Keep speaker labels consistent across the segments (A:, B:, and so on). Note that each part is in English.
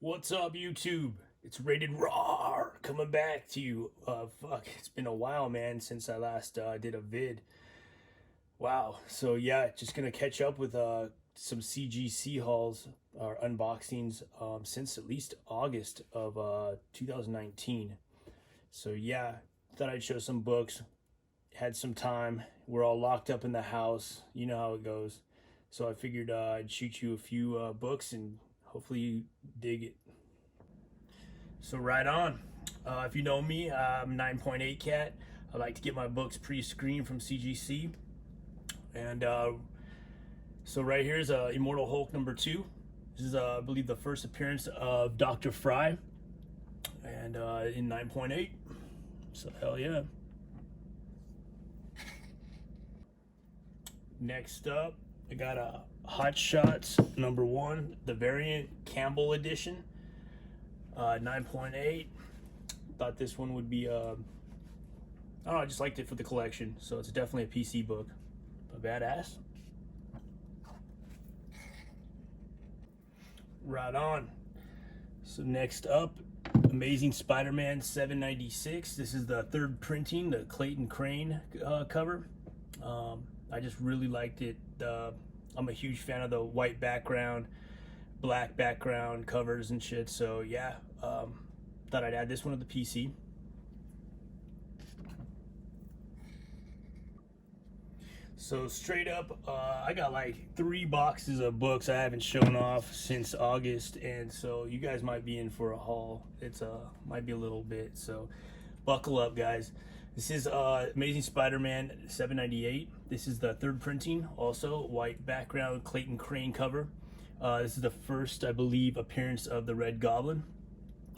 A: What's up, YouTube? It's Rated Rawr coming back to you. It's been a while, man, since I last did a vid. Wow. So yeah, just gonna catch up with some CGC hauls or unboxings since at least August of 2019. So yeah, thought I'd show some books. Had some time. We're all locked up in the house. You know how it goes. So I figured I'd shoot you a few books and hopefully you dig it. So right on. If you know me, I'm 9.8 cat. I like to get my books pre-screened from CGC. And so right here is Immortal Hulk #2. This is, I believe, the first appearance of Dr. Fry, and in 9.8. So hell yeah. Next up, I got a Hot Shots #1, the variant Campbell edition, 9.8. Thought this one would be, I don't know, I just liked it for the collection. So it's definitely a PC book, but badass. Right on. So next up, Amazing Spider-Man 796. This is the third printing, the Clayton Crane cover. I just really liked it. I'm a huge fan of the white background, black background covers and shit. So yeah, thought I'd add this one to the PC. So straight up, I got like 3 boxes of books I haven't shown off since August, and so you guys might be in for a haul. It's might be a little bit, so buckle up, guys. This is Amazing Spider-Man 798. This is the third printing, also white background Clayton Crane cover. This is the first, I believe, appearance of the Red Goblin.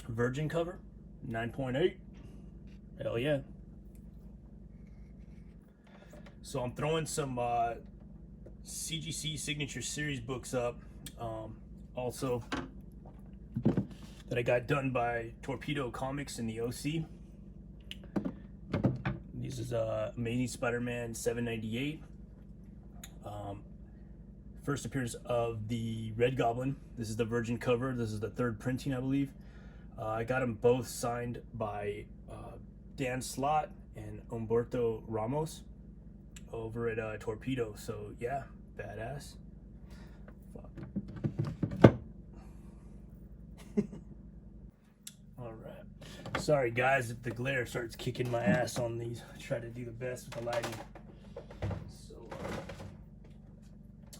A: Virgin cover, 9.8. Hell yeah. So I'm throwing some CGC Signature Series books up, also that I got done by Torpedo Comics in the OC. This is Amazing Spider-Man 798. First appearance of the Red Goblin. This is the Virgin cover. This is the third printing, I believe. I got them both signed by Dan Slott and Humberto Ramos over at Torpedo. So yeah, badass. Fuck. All right. Sorry guys if the glare starts kicking my ass on these. I try to do the best with the lighting. So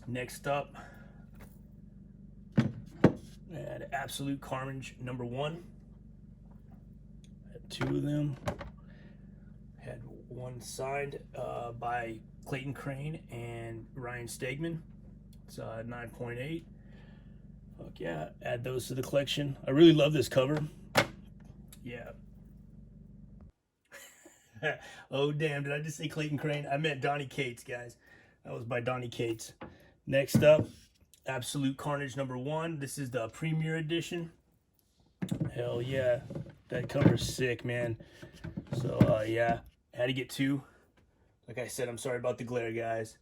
A: next up, I had Absolute Carnage #1. Had 2 of them. Had one signed by Clayton Crane and Ryan Stegman. It's 9.8. Fuck yeah, add those to the collection. I really love this cover. Yeah. Oh damn, did I just say Clayton Crane? I meant Donny Cates, guys. That was by Donny Cates. Next up, Absolute Carnage #1. This is the Premiere Edition. Hell yeah, that cover's sick, man. So yeah, had to get 2. Like I said, I'm sorry about the glare, guys.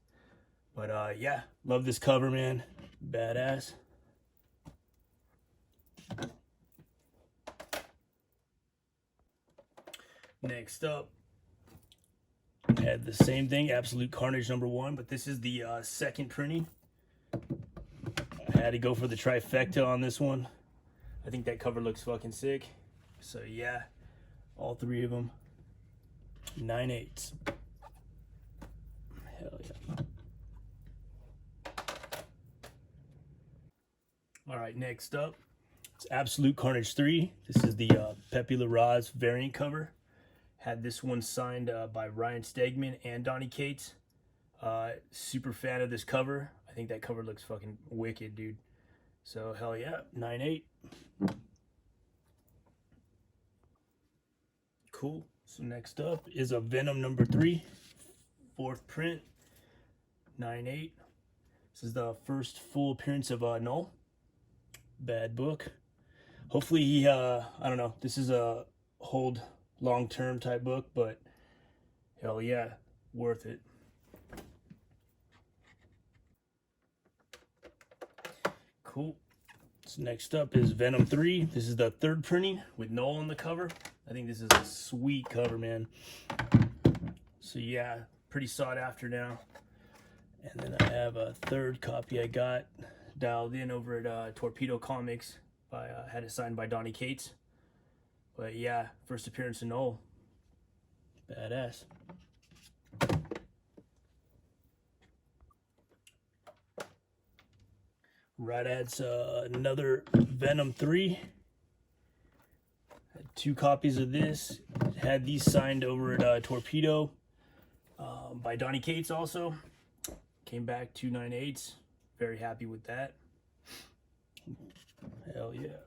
A: But yeah, love this cover, man. Badass. Next up, had the same thing, Absolute Carnage #1, but this is the second printing. I had to go for the trifecta on this one. I think that cover looks fucking sick. So yeah, all 3 of them, 9/8. Hell yeah. All right, next up, it's Absolute Carnage 3. This is the Pepe Larraz variant cover. Had this one signed by Ryan Stegman and Donny Cates. Super fan of this cover. I think that cover looks fucking wicked, dude. So hell yeah, 9/8. Cool. So next up is a Venom #3, 4th print, 9/8. This is the first full appearance of Null. Bad book. Hopefully he, I don't know, this is a hold long-term type book, but hell yeah, worth it. Cool. So next up is Venom 3. This is the third printing with Null on the cover. I think this is a sweet cover, man. So yeah, pretty sought after now. And then I have a third copy I got dialed in over at Torpedo Comics. Had it signed by Donny Cates. But yeah, first appearance of Null. Badass. Right, adds another Venom 3. Had 2 copies of this. Had these signed over at Torpedo by Donny Cates also. Came back 298s. Very happy with that. Hell yeah.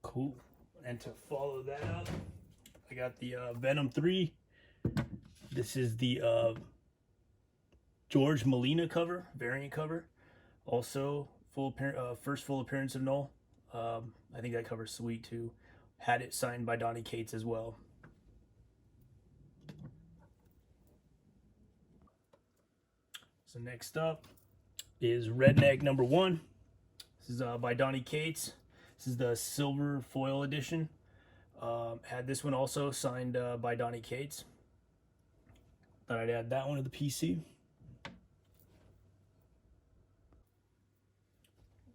A: Cool. And to follow that up, I got the Venom 3. This is the George Molina cover, variant cover. Also, first full appearance of Null. I think that cover's sweet too. Had it signed by Donny Cates as well. So next up is Redneck number 1. This is by Donny Cates. This is the silver foil edition. Had this one also signed by Donny Cates. Thought I'd add that one to the PC.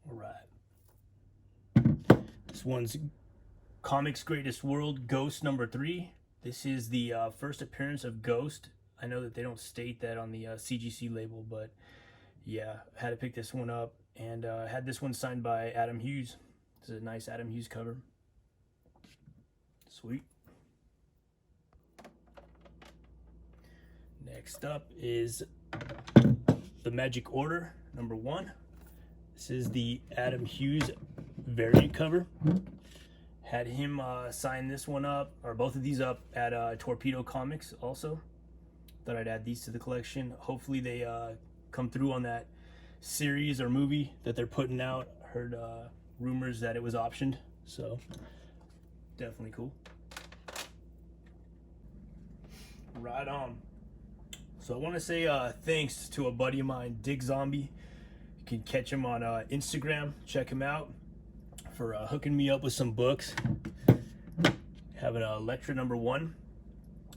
A: All right. This one's Comics Greatest World Ghost number 3. This is the first appearance of Ghost. I know that they don't state that on the CGC label, but yeah, had to pick this one up, and had this one signed by Adam Hughes. This is a nice Adam Hughes cover. Sweet. Next up is the Magic Order number 1. This is the Adam Hughes variant cover. Had him sign this one up, or both of these up at Torpedo Comics also. Thought I'd add these to the collection. Hopefully they come through on that series or movie that they're putting out. Heard rumors that it was optioned, so definitely cool. Right on. So I want to say thanks to a buddy of mine, Dick Zombie. You can catch him on Instagram. Check him out for hooking me up with some books. Have an Electra number 1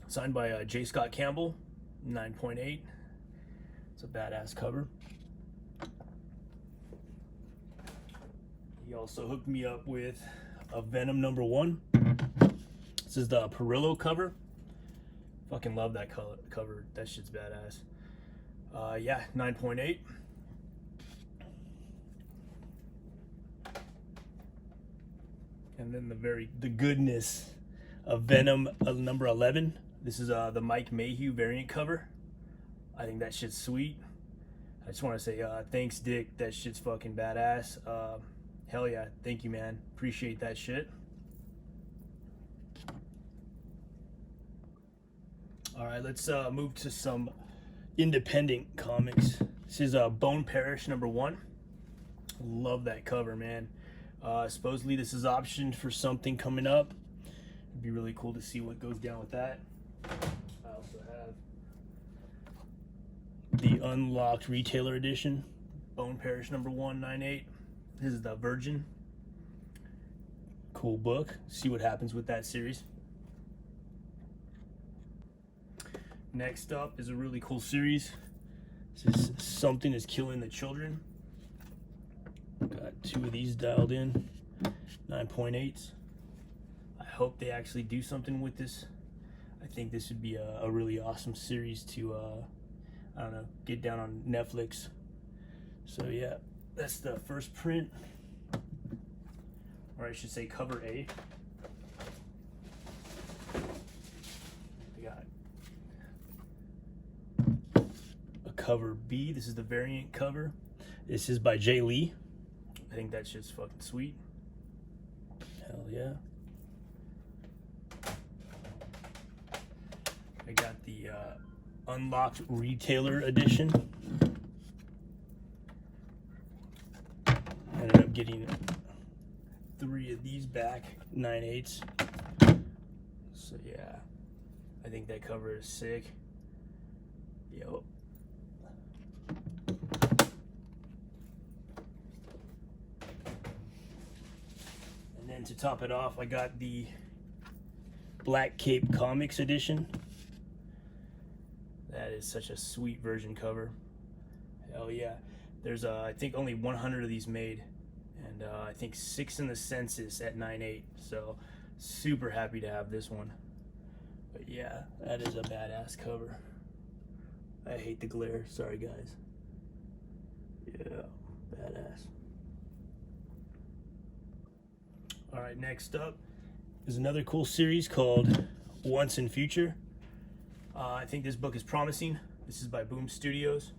A: signed by J. Scott Campbell, 9.8. It's a badass cover. He also hooked me up with a Venom number 1. This is the Perillo cover. Fucking love that cover. That shit's badass. Yeah, 9.8. And then the goodness of Venom number 11. This is the Mike Mayhew variant cover. I think that shit's sweet. I just want to say thanks, Dick. That shit's fucking badass. Hell yeah. Thank you, man. Appreciate that shit. All right, let's move to some independent comics. This is Bone Parish number 1. Love that cover, man. Supposedly this is optioned for something coming up. It'd be really cool to see what goes down with that. I also have the unlocked retailer edition, Bone Parish number 198. This is the Virgin. Cool book. See what happens with that series. Next up is a really cool series. This is Something is Killing the Children. Got 2 of these dialed in, 9.8s. I hope they actually do something with this. I think this would be a really awesome series to, I don't know, get down on Netflix. So yeah, that's the first print. Or I should say cover A. We got a cover B. This is the variant cover. This is by Jay Lee. I think that shit's fucking sweet. Hell yeah. I got the unlocked retailer edition. Ended up getting 3 of these back, 9/8. So yeah, I think that cover is sick. Yo. And to top it off, I got the Black Cape Comics edition. That is such a sweet version cover. Hell yeah. There's I think only 100 of these made, and I think 6 in the census at 9.8. So super happy to have this one. But yeah, that is a badass cover. I hate the glare, sorry guys. Yeah, badass. Alright, next up is another cool series called Once and Future. I think this book is promising. This is by Boom Studios.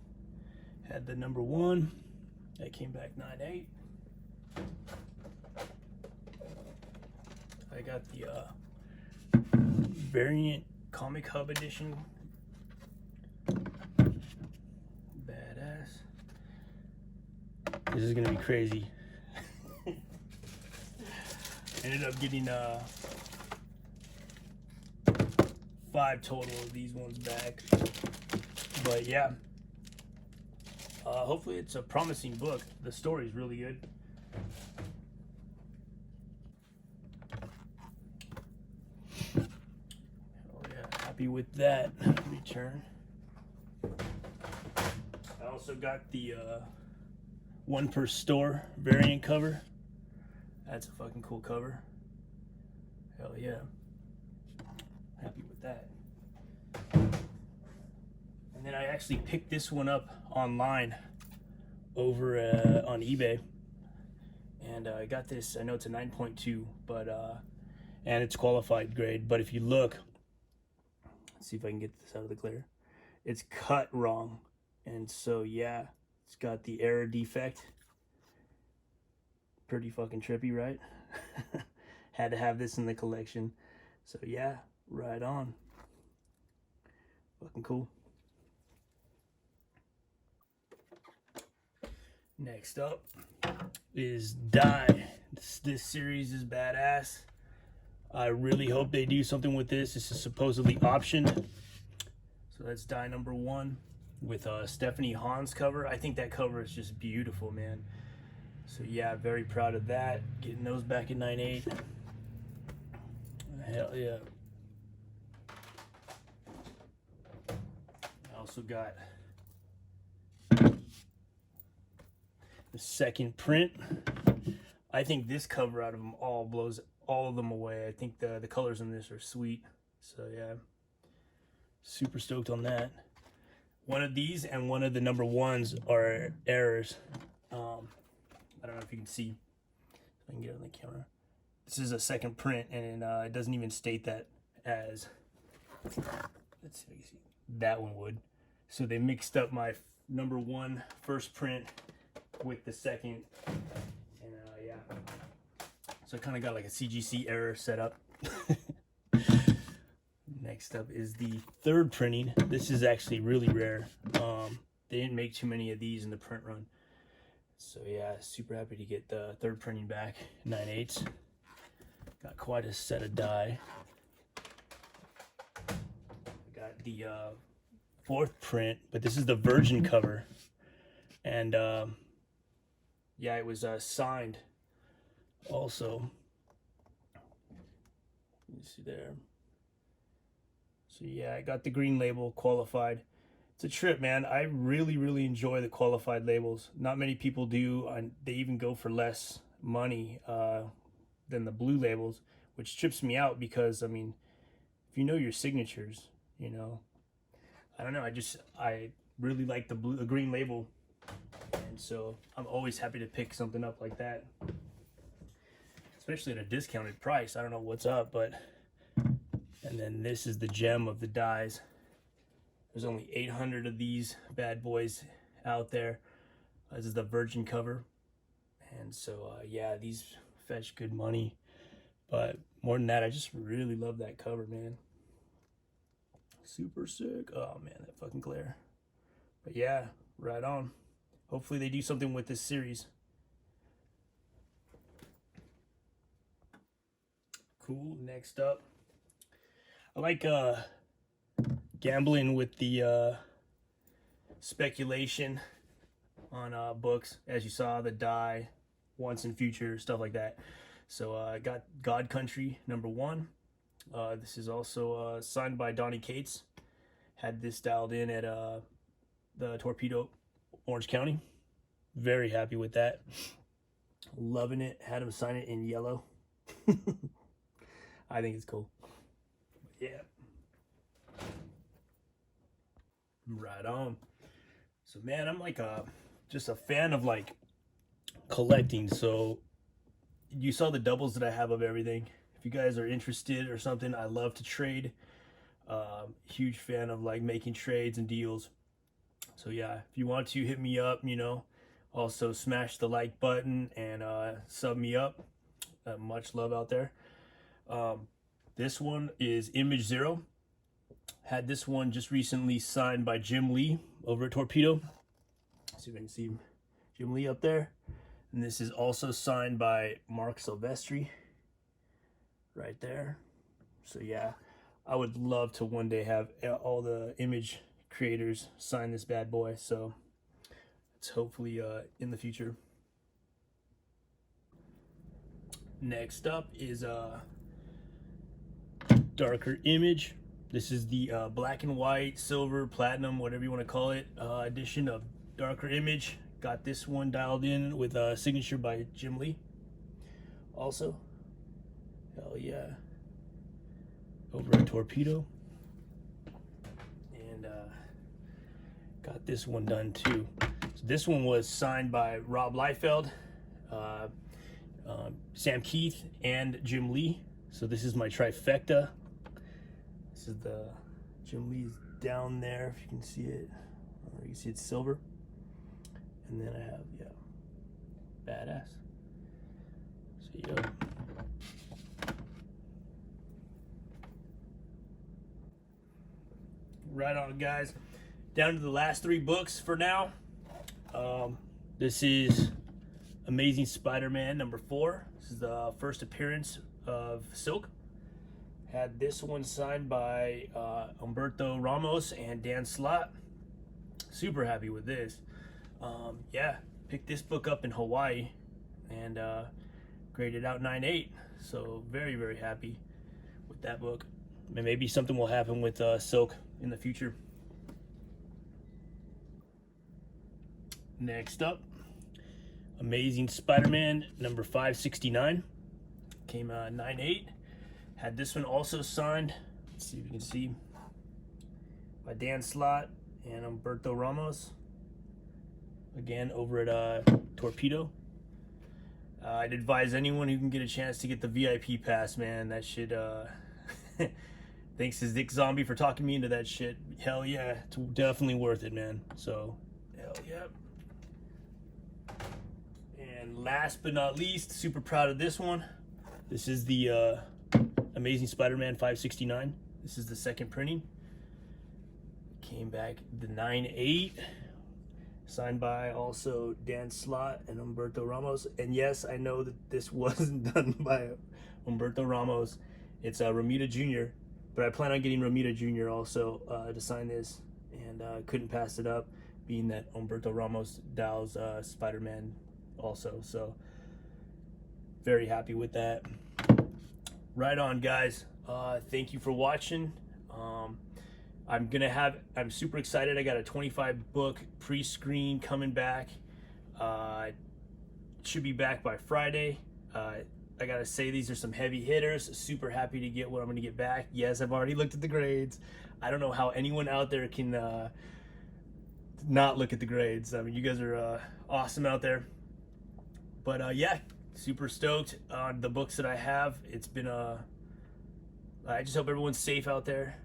A: Had the number 1. That came back 9.8. I got the variant comic hub edition. Badass. This is gonna be crazy. Ended up getting 5 total of these ones back. But yeah, hopefully it's a promising book. The story's really good. Oh yeah, happy with that return. I also got the 1 per store variant cover. That's a fucking cool cover. Hell yeah. Happy with that. And then I actually picked this one up online over on eBay. And I got this, I know it's a 9.2, but and it's qualified grade, but if you look, let's see if I can get this out of the glare. It's cut wrong. And so yeah, it's got the error defect. Pretty fucking trippy, right? Had to have this in the collection. So yeah, right on. Fucking cool. Next up is Die. This series is badass. I really hope they do something with this. This is supposedly optioned. So that's Die number 1 with Stephanie Hahn's cover. I think that cover is just beautiful, man. So yeah, very proud of that. Getting those back in 9.8. Hell yeah. I also got the second print. I think this cover out of them all blows all of them away. I think the colors in this are sweet. So yeah, super stoked on that. One of these and one of the number 1s are errors. I don't know if you can see. If I can get it on the camera. This is a second print, and it doesn't even state that as. Let's see if I can see. That one would. So they mixed up my number 1 first print with the second, and yeah. So I kind of got like a CGC error set up. Next up is the 3rd printing. This is actually really rare. They didn't make too many of these in the print run. So yeah, super happy to get the 3rd printing back, 9.8. Got quite a set of die. I got the 4th print, but this is the virgin cover. And yeah, it was signed also. You see there. So yeah, I got the green label, qualified. It's a trip, man. I really enjoy the qualified labels. Not many people do. They even go for less money than the blue labels, which trips me out because, I mean, if you know your signatures, you know, I don't know. I really like the green label, and so I'm always happy to pick something up like that, especially at a discounted price. I don't know what's up, but. And then this is the gem of the dies. There's only 800 of these bad boys out there. This is the virgin cover. And so, yeah, these fetch good money. But more than that, I just really love that cover, man. Super sick. Oh, man, that fucking glare. But yeah, right on. Hopefully they do something with this series. Cool. Next up. I like gambling with the speculation on books. As you saw, the Die, Once and Future, stuff like that. So I got God Country #1. This is also signed by Donnie Cates. Had this dialed in at the Torpedo, Orange County. Very happy with that. Loving it. Had him sign it in yellow. I think it's cool. Yeah. Right on. So man, I'm like just a fan of like collecting. So you saw the doubles that I have of everything. If you guys are interested or something, I love to trade. Huge fan of like making trades and deals. So yeah, if you want to hit me up, you know, also smash the like button and sub me up. Much love out there. This one is Image 0. Had this one just recently signed by Jim Lee over at Torpedo. See if I can see Jim Lee up there. And this is also signed by Mark Silvestri right there. So yeah, I would love to one day have all the Image creators sign this bad boy. So it's hopefully in the future. Next up is Darker Image. This is the black and white, silver, platinum, whatever you want to call it, edition of Darker Image. Got this one dialed in with a signature by Jim Lee. Also, hell yeah, over at Torpedo. And got this one done too. So this one was signed by Rob Liefeld, Sam Keith, and Jim Lee. So this is my trifecta. This is the Jim Lee's down there, if you can see it. You can see it's silver. And then I have, yeah, badass. So yeah. Right on, guys. Down to the last 3 books for now. This is Amazing Spider-Man #4. This is the first appearance of Silk. Had this one signed by Humberto Ramos and Dan Slott. Super happy with this. Yeah, picked this book up in Hawaii and graded out 9.8. So very, very happy with that book. And maybe something will happen with Silk in the future. Next up, Amazing Spider-Man #569. Came 9.8. Had this one also signed, let's see if you can see, by Dan Slott and Humberto Ramos. Again, over at Torpedo. I'd advise anyone who can get a chance to get the VIP pass, man. That shit, thanks to Dick Zombie for talking me into that shit. Hell yeah, it's definitely worth it, man. So, hell yeah. And last but not least, super proud of this one. This is the Amazing Spider-Man 569. This is the second printing. Came back the 9.8. Signed by also Dan Slott and Humberto Ramos. And yes, I know that this wasn't done by Humberto Ramos. It's Romita Jr. But I plan on getting Romita Jr. also to sign this. And couldn't pass it up, being that Humberto Ramos dials Spider-Man also. So very happy with that. Right on, guys. Thank you for watching. I'm super excited. I got a 25 book pre-screen coming back. Should be back by Friday. I gotta say, these are some heavy hitters. Super happy to get what I'm gonna get back. Yes, I've already looked at the grades. I don't know how anyone out there can not look at the grades. I mean, you guys are awesome out there. But yeah, super stoked on the books that I have. It's been I just hope everyone's safe out there.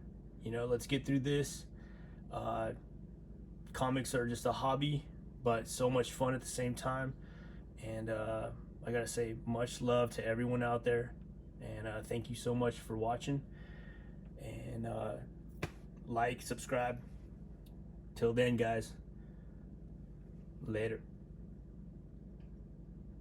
A: You know, let's get through this. Comics are just a hobby, but so much fun at the same time. And I gotta say, much love to everyone out there. And thank you so much for watching. And like, subscribe. Till then, guys. Later.